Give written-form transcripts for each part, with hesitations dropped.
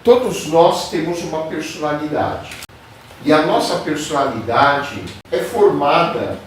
Todos nós temos uma personalidade. E a nossa personalidade é formada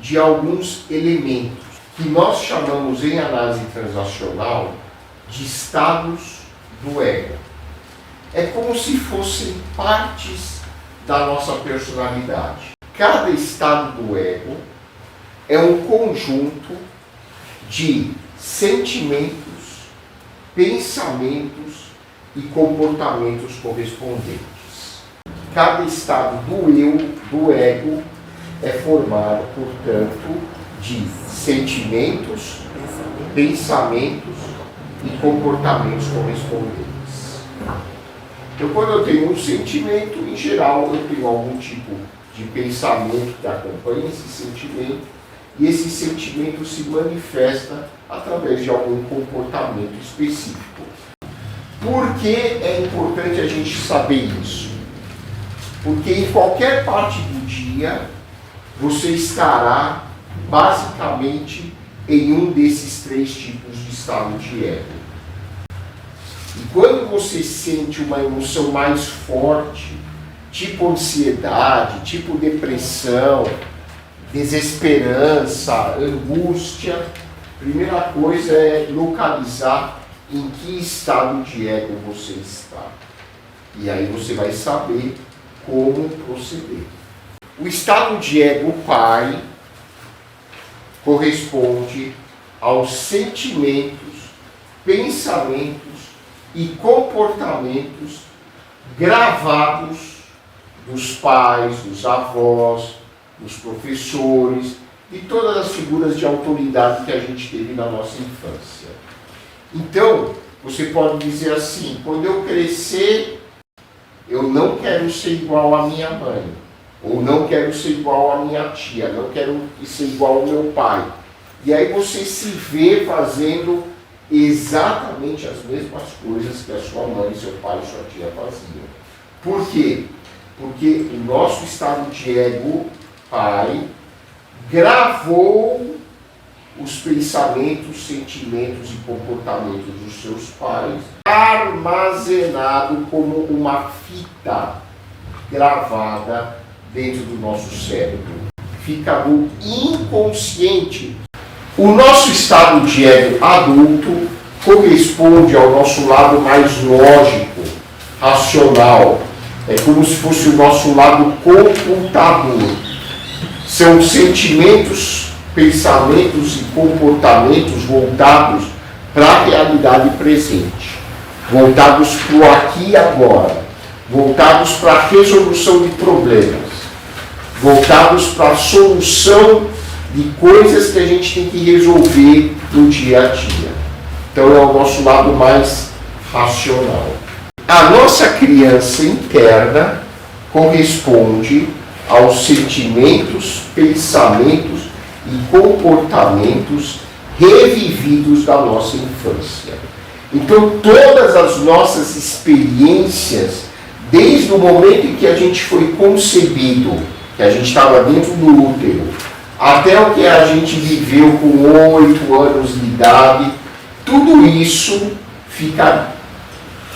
de alguns elementos que nós chamamos em análise transacional de estados do ego. É como se fossem partes da nossa personalidade. Cada estado do ego é um conjunto de sentimentos, pensamentos e comportamentos correspondentes. Cada estado do eu, do ego, é formado, portanto, de sentimentos, pensamentos e comportamentos correspondentes. Então, quando eu tenho um sentimento, em geral, eu tenho algum tipo de pensamento que acompanha esse sentimento, e esse sentimento se manifesta através de algum comportamento específico. Por que é importante a gente saber isso? Porque em qualquer parte do dia, você estará basicamente em um desses 3 tipos de estado de ego. E quando você sente uma emoção mais forte, tipo ansiedade, tipo depressão, desesperança, angústia, a primeira coisa é localizar em que estado de ego você está. E aí você vai saber como proceder. O estado de ego pai corresponde aos sentimentos, pensamentos e comportamentos gravados dos pais, dos avós, dos professores e todas as figuras de autoridade que a gente teve na nossa infância. Então, você pode dizer assim: quando eu crescer, eu não quero ser igual à minha mãe, ou não quero ser igual à minha tia, não quero ser igual ao meu pai. E aí você se vê fazendo exatamente as mesmas coisas que a sua mãe, seu pai e sua tia faziam. Por quê? Porque o nosso estado de ego pai gravou os pensamentos, sentimentos e comportamentos dos seus pais, armazenado como uma fita gravada dentro do nosso cérebro. Fica no inconsciente. O nosso estado de ego adulto corresponde ao nosso lado mais lógico, racional. É como se fosse o nosso lado computador. São sentimentos, pensamentos e comportamentos voltados para a realidade presente, voltados para o aqui e agora, voltados para a resolução de problemas, voltados para a solução de coisas que a gente tem que resolver no dia a dia. Então é o nosso lado mais racional. A nossa criança interna corresponde aos sentimentos, pensamentos e comportamentos revividos da nossa infância. Então todas as nossas experiências, desde o momento em que a gente foi concebido, que a gente estava dentro do útero, até o que a gente viveu com 8 anos de idade, tudo isso fica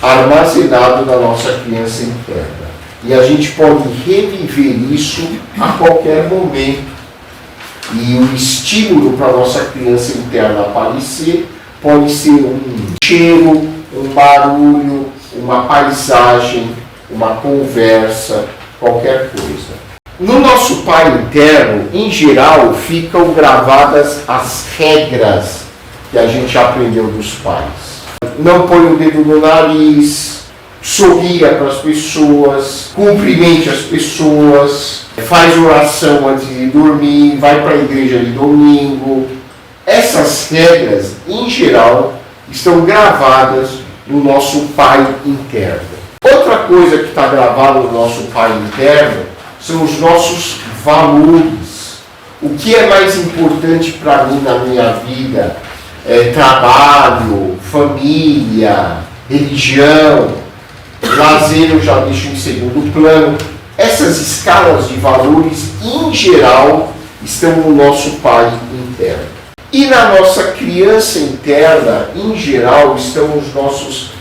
armazenado na nossa criança interna. E a gente pode reviver isso a qualquer momento. E o estímulo para a nossa criança interna aparecer pode ser um cheiro, um barulho, uma paisagem, uma conversa, qualquer coisa. No nosso pai interno, em geral, ficam gravadas as regras que a gente aprendeu dos pais. Não põe o dedo no nariz, sorria para as pessoas, cumprimente as pessoas, faz oração antes de dormir, vai para a igreja de domingo. Essas regras, em geral, estão gravadas no nosso pai interno. Outra coisa que está gravada no nosso pai interno são os nossos valores. O que é mais importante para mim na minha vida? Trabalho, família, religião, lazer eu já deixo em segundo plano. Essas escalas de valores, em geral, estão no nosso pai interno. E na nossa criança interna, em geral, estão os nossos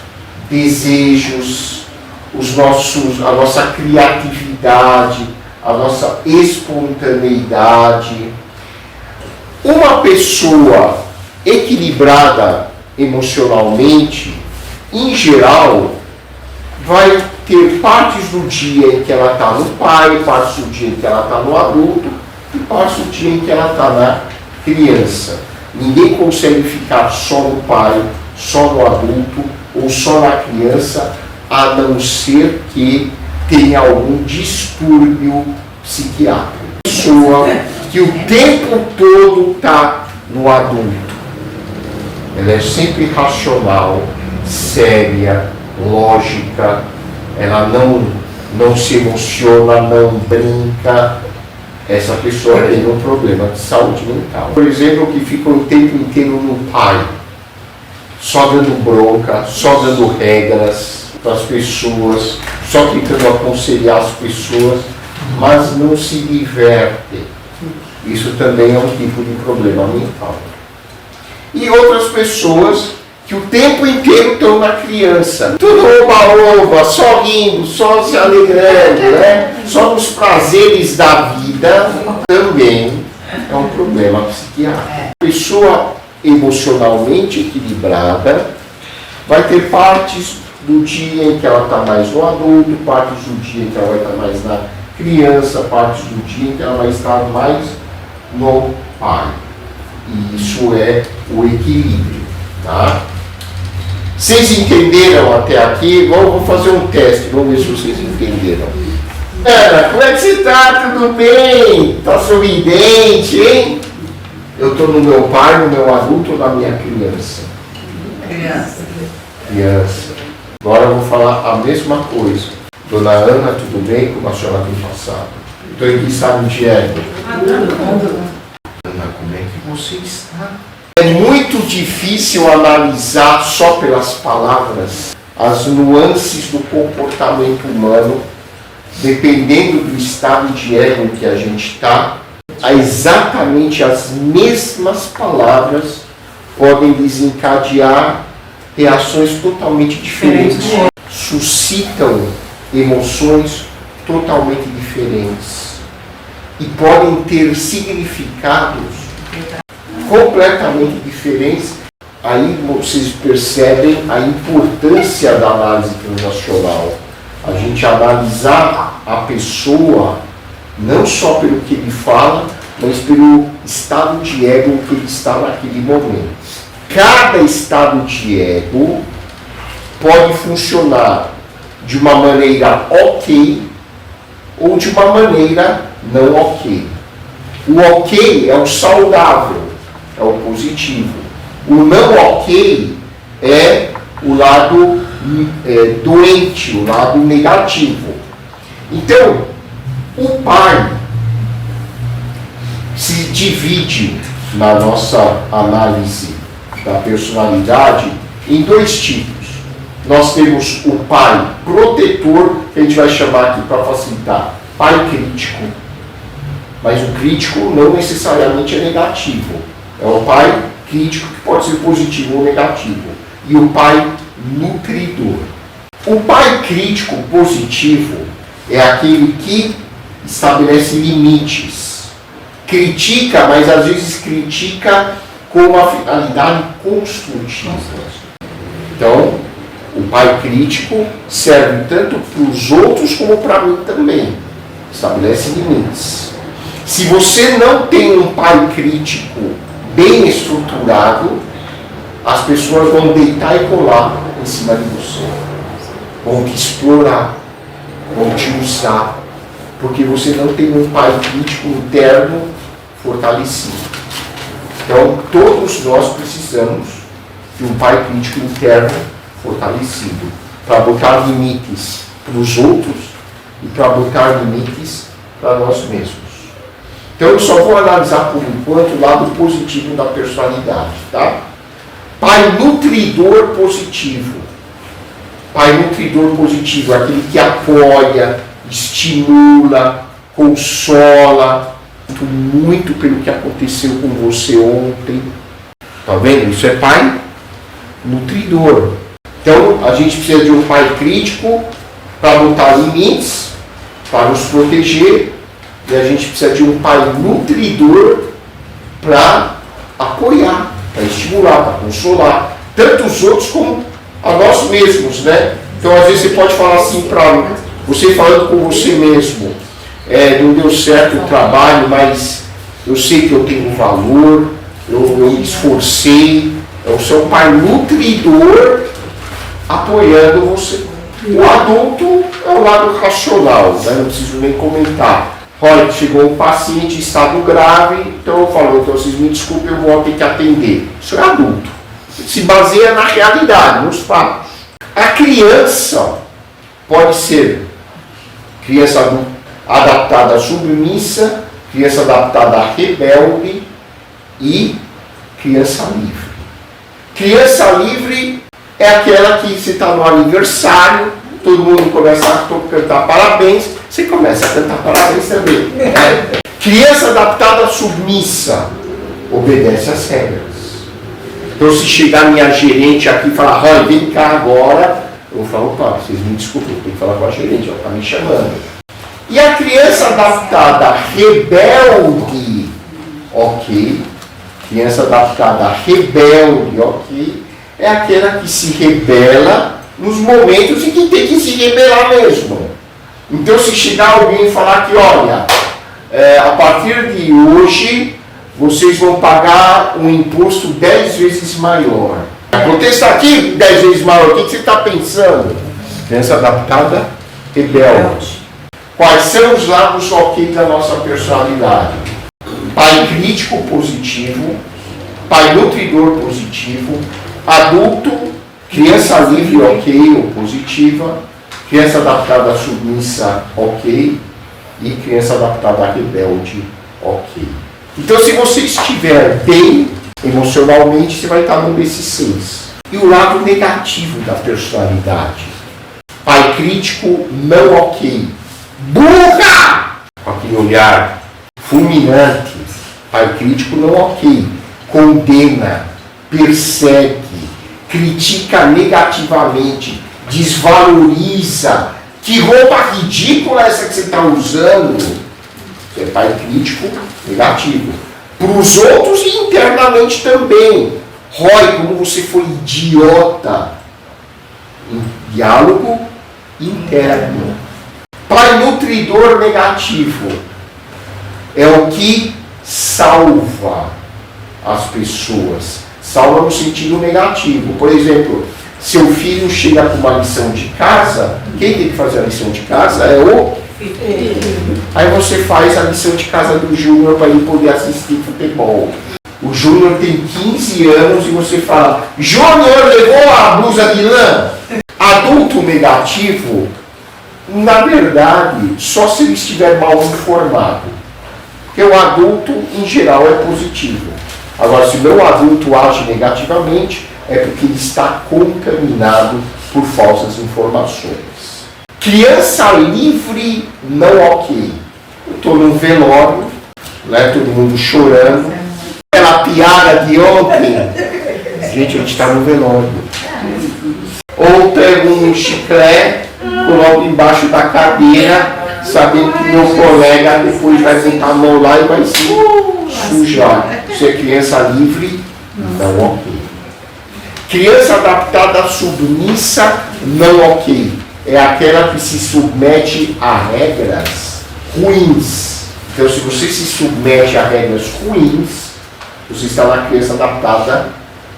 desejos, a nossa criatividade, a nossa espontaneidade. Uma pessoa equilibrada emocionalmente, em geral, vai ter partes do dia em que ela está no pai, partes do dia em que ela está no adulto e partes do dia em que ela está na criança. Ninguém consegue ficar só no pai, só no adulto ou só na criança, a não ser que tenha algum distúrbio psiquiátrico. Pessoa que o tempo todo está no adulto. Ela é sempre racional, séria, lógica, ela não se emociona, não brinca. Essa pessoa tem um problema de saúde mental. Por exemplo, que fica o tempo inteiro no pai, só dando bronca, só dando regras para as pessoas, só tentando aconselhar as pessoas, mas não se diverte. Isso também é um tipo de problema mental. E outras pessoas que o tempo inteiro estão na criança, tudo oba-oba, só rindo, só se alegrando, né? Só nos prazeres da vida, também é um problema psiquiátrico. A pessoa emocionalmente equilibrada vai ter partes do dia em que ela está mais no adulto, partes do dia em que ela vai estar mais na criança, partes do dia em que ela vai estar mais no pai. E isso é o equilíbrio, tá? Vocês entenderam até aqui? Vou fazer um teste, vamos ver se vocês entenderam. Ana, como é que você está? Tudo bem? Está sorridente, hein? Eu estou no meu pai, no meu adulto ou na minha criança? Criança. Agora eu vou falar a mesma coisa. Dona Ana, tudo bem? Como a senhora tem passado? Estou em que estado de ego? Ana, como é que você está? É muito difícil analisar só pelas palavras as nuances do comportamento humano, dependendo do estado de ego que a gente está. Exatamente as mesmas palavras podem desencadear reações totalmente diferentes, suscitam emoções totalmente diferentes e podem ter significados completamente diferentes. Aí vocês percebem a importância da análise transacional. A gente analisar a pessoa não só pelo que ele fala, mas pelo estado de ego que ele está naquele momento. Cada estado de ego pode funcionar de uma maneira ok ou de uma maneira não ok. O ok é o saudável, é o positivo. O não ok é o lado doente, o lado negativo. Então, o pai se divide na nossa análise da personalidade em dois tipos. Nós temos o pai protetor, que a gente vai chamar aqui para facilitar, pai crítico. Mas o crítico não necessariamente é negativo. É o pai crítico que pode ser positivo ou negativo. E o pai nutridor. O pai crítico positivo é aquele que estabelece limites. Critica, mas às vezes critica com uma finalidade construtiva. Então, o pai crítico serve tanto para os outros como para mim também. Estabelece limites. Se você não tem um pai crítico bem estruturado, as pessoas vão deitar e colar em cima de você. Vão te explorar, vão te usar, porque você não tem um pai crítico interno fortalecido. Então, todos nós precisamos de um pai crítico interno fortalecido para botar limites para os outros e para botar limites para nós mesmos. Então, eu só vou analisar por enquanto o lado positivo da personalidade, tá? Pai nutridor positivo. Pai nutridor positivo é aquele que apoia, estimula, consola, muito pelo que aconteceu com você ontem. Tá vendo? Isso é pai nutridor. Então, a gente precisa de um pai crítico para botar limites, para nos proteger, e a gente precisa de um pai nutridor para apoiar, para estimular, para consolar, tanto os outros como a nós mesmos, né? Então, às vezes, você pode falar assim para você, falando com você mesmo, não deu certo o trabalho, mas eu sei que eu tenho valor, eu me esforcei, é o seu pai nutridor apoiando você. O adulto é o lado racional, né? Não preciso nem comentar. Olha, chegou um paciente em estado grave, então eu falo, então vocês me desculpem, eu vou ter que atender. Isso é adulto. Se baseia na realidade, nos fatos. A criança pode ser criança adaptada submissa, criança adaptada a rebelde e criança livre. Criança livre é aquela que você está no aniversário, todo mundo começa a cantar parabéns, você começa a cantar parabéns também. Criança adaptada submissa, obedece às regras. Então, se chegar minha gerente aqui e falar, olha, vem cá agora, eu vou falar, opa, vocês me desculpem, eu tenho que falar com a gerente, ela está me chamando. E a criança adaptada rebelde, ok. Criança adaptada rebelde, ok. É aquela que se rebela nos momentos em que tem que se rebelar mesmo. Então, se chegar alguém e falar que, olha, a partir de hoje, vocês vão pagar um imposto 10 vezes maior. Protesta aqui 10 vezes maior, o que você está pensando? Criança adaptada rebelde. Quais são os lados ok da nossa personalidade? Pai crítico positivo, pai nutridor positivo, adulto, criança livre ok ou positiva, criança adaptada submissa ok e criança adaptada rebelde ok. Então, se você estiver bem emocionalmente, você vai estar num desses 6. E o lado negativo da personalidade: pai crítico não ok, burra, com aquele olhar fulminante. Pai crítico não ok, condena, persegue, critica negativamente, desvaloriza. Que roupa ridícula é essa que você está usando? Você é pai crítico negativo. Para os outros e internamente também. Roy, como você foi idiota. Em diálogo interno. Pai nutridor negativo é o que salva as pessoas. Salva no sentido negativo. Por exemplo, seu filho chega com uma lição de casa, quem tem que fazer a lição de casa é o filho. Aí você faz a lição de casa do Júnior para ele poder assistir futebol. O Júnior tem 15 anos e você fala, Júnior levou a blusa de lã. Adulto negativo, na verdade, só se ele estiver mal informado. Porque o adulto, em geral, é positivo. Agora, se o meu adulto age negativamente, é porque ele está contaminado por falsas informações. Criança livre, não ok. Eu estou num velório, né, todo mundo chorando. Aquela piada de ontem. Gente, a gente está no velório. Ou pega um chiclete, coloca embaixo da cadeira, sabendo que meu colega depois vai botar a mão lá e vai se sujar. Você é criança livre? Não ok. Criança adaptada submissa? Não ok. É aquela que se submete a regras ruins. Então, se você se submete a regras ruins, você está na criança adaptada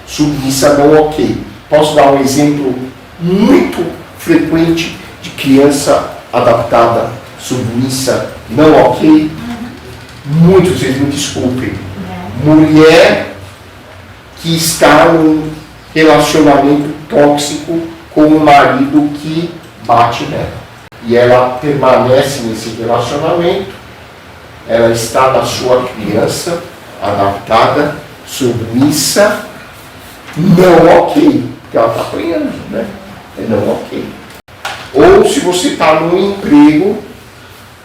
submissa não ok. Posso dar um exemplo muito frequente de criança adaptada submissa não ok? Muitos, vocês me desculpem. Mulher que está num relacionamento tóxico com um marido que bate nela. E ela permanece nesse relacionamento, ela está na sua criança adaptada, submissa, não ok. Porque ela está apanhando, né? É não ok. Ou se você está num emprego,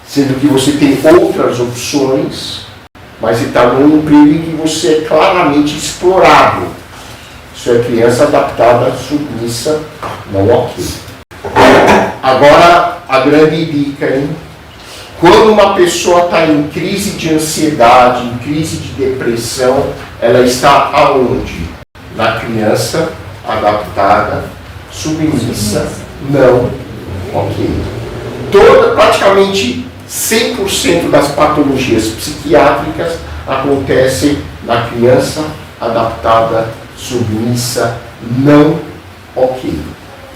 sendo que você tem outras opções, mas você está num emprego em que você é claramente explorado. Isso é criança adaptada, submissa, não ok. Agora, a grande dica, hein? Quando uma pessoa está em crise de ansiedade, em crise de depressão, ela está aonde? Na criança adaptada, submissa, não, ok. Praticamente 100% das patologias psiquiátricas acontecem na criança adaptada, submissa, não, ok.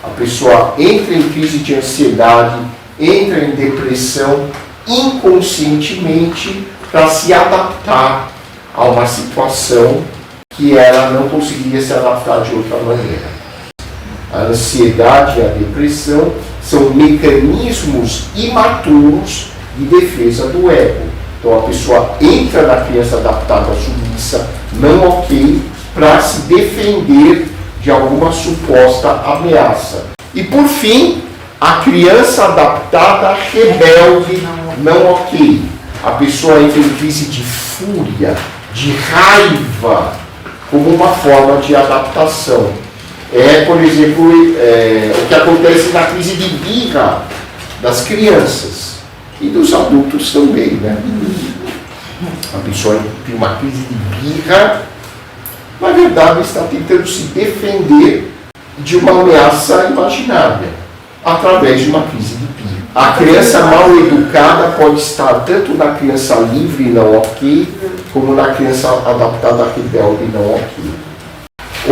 A pessoa entra em crise de ansiedade, entra em depressão inconscientemente para se adaptar a uma situação que ela não conseguiria se adaptar de outra maneira. A ansiedade e a depressão são mecanismos imaturos de defesa do ego. Então a pessoa entra na criança adaptada, submissa, não ok, para se defender de alguma suposta ameaça. E por fim, a criança adaptada, rebelde, não ok. A pessoa entra em crise de fúria, de raiva, como uma forma de adaptação. Por exemplo, o que acontece na crise de birra das crianças e dos adultos também, né? A pessoa tem uma crise de birra, na verdade está tentando se defender de uma ameaça imaginária, através de uma crise de birra. A criança mal educada pode estar tanto na criança livre e não ok, como na criança adaptada rebelde e não ok.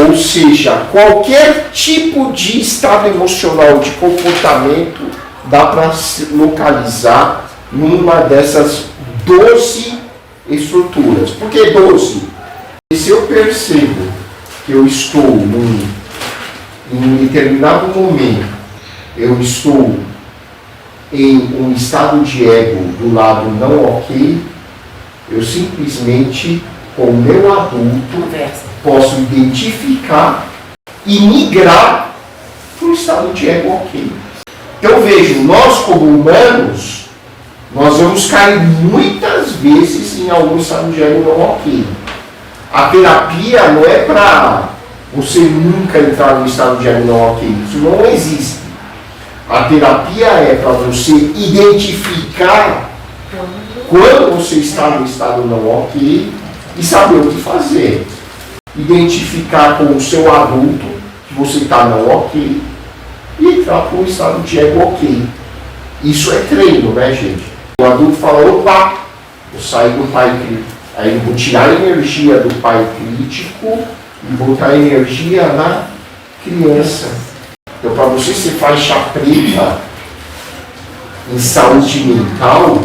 Ou seja, qualquer tipo de estado emocional, de comportamento, dá para se localizar numa dessas 12 estruturas. Por que 12? Se eu percebo que eu estou em um determinado momento, eu estou em um estado de ego do lado não ok, eu simplesmente, com o meu adulto, posso identificar e migrar para o estado de ego ok. Então vejo, nós como humanos, nós vamos cair muitas vezes em algum estado de ego não ok. A terapia não é para você nunca entrar no estado de ego não ok. Isso não existe. A terapia é para você identificar quando você está no estado não ok e saber o que fazer. Identificar com o seu adulto que você está não ok e entrar para um estado de ego ok. Isso é treino, né, gente? O adulto fala, opa, eu saio do pai crítico. Aí eu vou tirar a energia do pai crítico e botar a energia na criança. Então, para você ser faixa preta em saúde mental,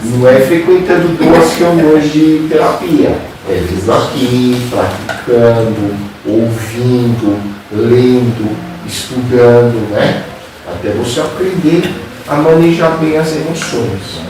não é frequentando 2 reuniões de terapia. É vindo aqui, praticando, ouvindo, lendo, estudando, né? Até você aprender a manejar bem as emoções.